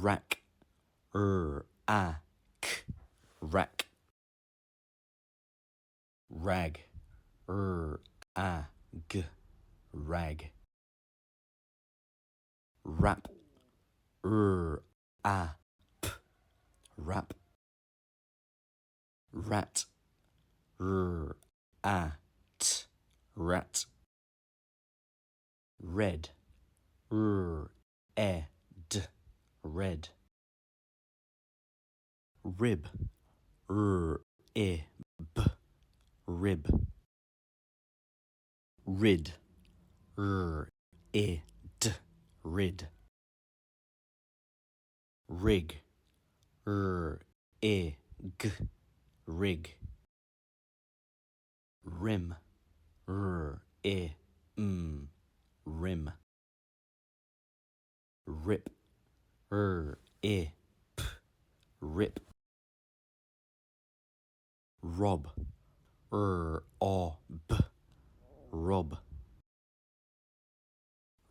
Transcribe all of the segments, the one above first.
rack, a-k, rack, rag, a-g, rag, rap, a-p, rap, rat, a-t, rat, red, e-d, red, rib, r-i-b, rib, rid, r-i-d, rid, rig, r-i-g, rig, rim, r-i-m, rim, rip, r-i-p, rip, rob, r-o-b, rob,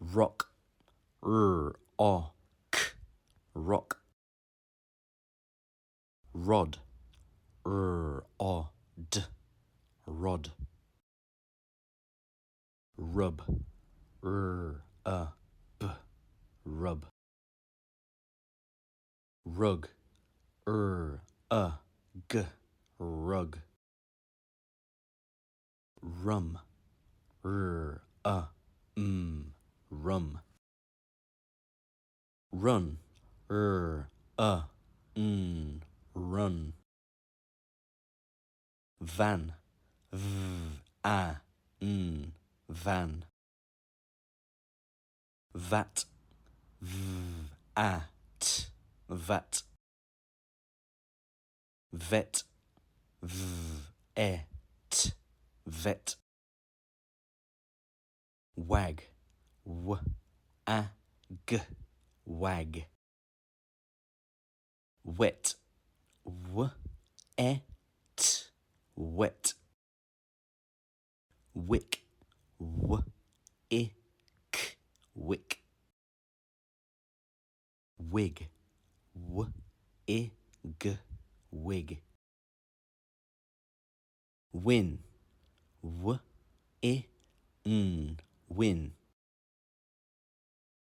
rock, r-o-k, rock, rod, r-o-d, rod, rub, r-b, rub, rug, r-g, rug, rum, r-m, rum, run, r-n, run, van, v-a-n, van, vat, v-a-t, vat, vet, v-e-t, vet, wag, w-a-g, wag, wet, w-e-t, wet, wick, w-i-k, wick, wig, w-i-g, wig, win, w-i-n, win,